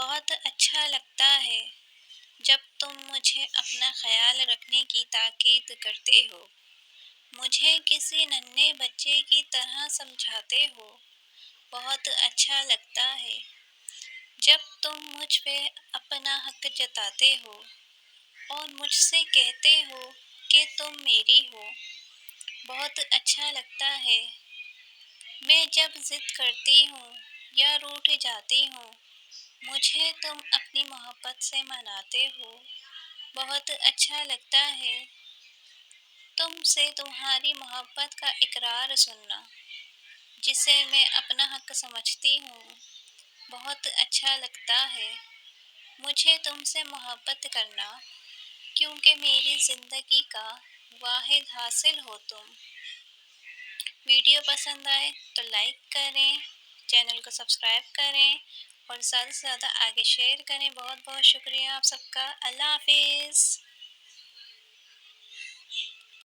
بہت اچھا لگتا ہے جب تم مجھے اپنا خیال رکھنے کی تاکید کرتے ہو، مجھے کسی ننھے بچے کی طرح سمجھاتے ہو۔ بہت اچھا لگتا ہے جب تم مجھ پہ اپنا حق جتاتے ہو اور مجھ سے کہتے ہو کہ تم میری ہو۔ بہت اچھا لگتا ہے میں جب ضد کرتی ہوں یا روٹھ جاتی ہوں، مجھے تم اپنی محبت سے مناتے ہو۔ بہت اچھا لگتا ہے تم سے تمہاری محبت کا اقرار سننا، جسے میں اپنا حق سمجھتی ہوں۔ بہت اچھا لگتا ہے مجھے تم سے محبت کرنا، کیونکہ میری زندگی کا واحد حاصل ہو تم۔ ویڈیو پسند آئے تو لائک کریں، چینل کو سبسکرائب کریں اور زیادہ سے زیادہ آگے شیئر کریں۔ بہت بہت شکریہ آپ سب کا۔ اللہ حافظ۔